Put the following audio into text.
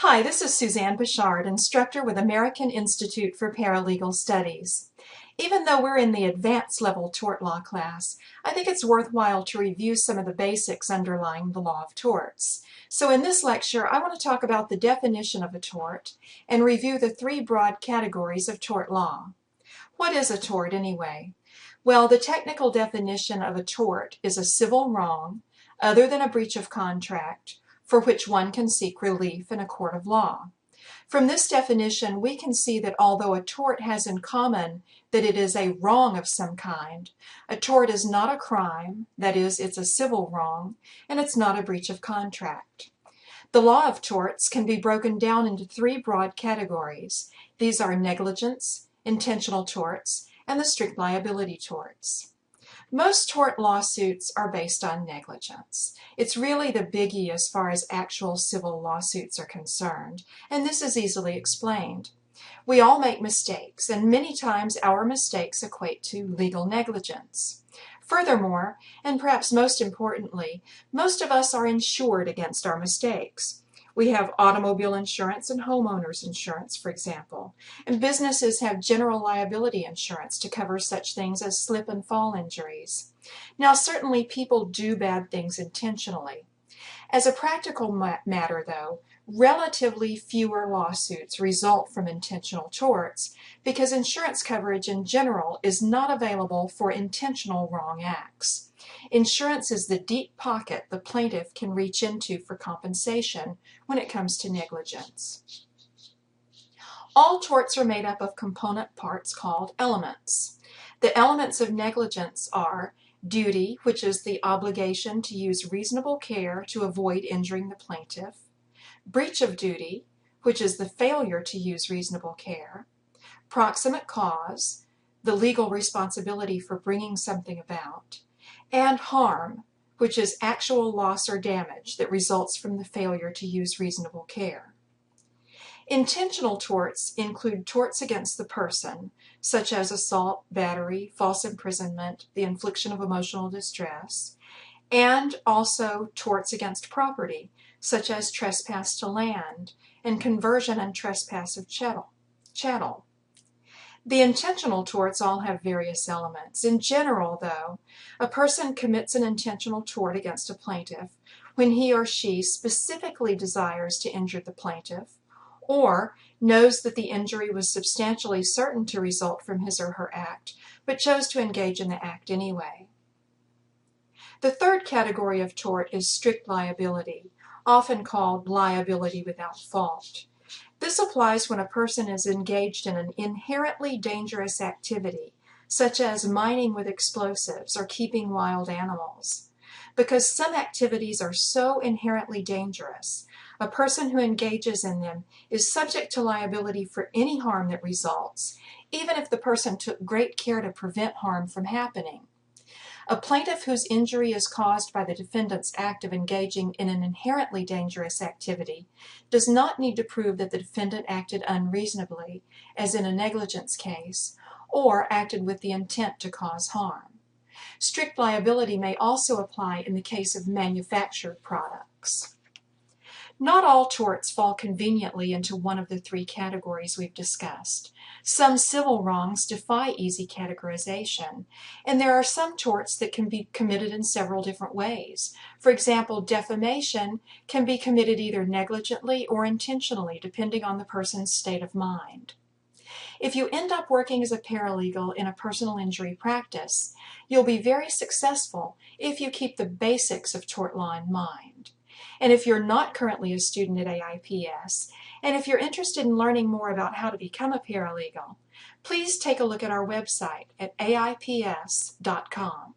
Hi, this is Suzanne Bouchard, instructor with American Institute for Paralegal Studies. Even though we're in the advanced level tort law class, I think it's worthwhile to review some of the basics underlying the law of torts. So in this lecture, I want to talk about the definition of a tort and review the three broad categories of tort law. What is a tort anyway? Well, the technical definition of a tort is a civil wrong, other than a breach of contract, for which one can seek relief in a court of law. From this definition, we can see that although a tort has in common that it is a wrong of some kind, a tort is not a crime, that is, it's a civil wrong, and it's not a breach of contract. The law of torts can be broken down into three broad categories. These are negligence, intentional torts, and the strict liability torts. Most tort lawsuits are based on negligence. It's really the biggie as far as actual civil lawsuits are concerned, and this is easily explained. We all make mistakes, and many times our mistakes equate to legal negligence. Furthermore, and perhaps most importantly, most of us are insured against our mistakes. We have automobile insurance and homeowners insurance, for example, and businesses have general liability insurance to cover such things as slip and fall injuries. Now, certainly people do bad things intentionally. As a practical matter, though, relatively fewer lawsuits result from intentional torts because insurance coverage in general is not available for intentional wrong acts. Insurance is the deep pocket the plaintiff can reach into for compensation when it comes to negligence. All torts are made up of component parts called elements. The elements of negligence are duty, which is the obligation to use reasonable care to avoid injuring the plaintiff; breach of duty, which is the failure to use reasonable care; proximate cause, the legal responsibility for bringing something about; and harm, which is actual loss or damage that results from the failure to use reasonable care. Intentional torts include torts against the person, such as assault, battery, false imprisonment, the infliction of emotional distress, and also torts against property, such as trespass to land and conversion and trespass of chattel. The intentional torts all have various elements. In general, though, a person commits an intentional tort against a plaintiff when he or she specifically desires to injure the plaintiff, or knows that the injury was substantially certain to result from his or her act, but chose to engage in the act anyway. The third category of tort is strict liability, often called liability without fault. This applies when a person is engaged in an inherently dangerous activity, such as mining with explosives or keeping wild animals. Because some activities are so inherently dangerous, a person who engages in them is subject to liability for any harm that results, even if the person took great care to prevent harm from happening. A plaintiff whose injury is caused by the defendant's act of engaging in an inherently dangerous activity does not need to prove that the defendant acted unreasonably, as in a negligence case, or acted with the intent to cause harm. Strict liability may also apply in the case of manufactured products. Not all torts fall conveniently into one of the three categories we've discussed. Some civil wrongs defy easy categorization, and there are some torts that can be committed in several different ways. For example, defamation can be committed either negligently or intentionally, depending on the person's state of mind. If you end up working as a paralegal in a personal injury practice, you'll be very successful if you keep the basics of tort law in mind. And if you're not currently a student at AIPS, and if you're interested in learning more about how to become a paralegal, please take a look at our website at aips.com.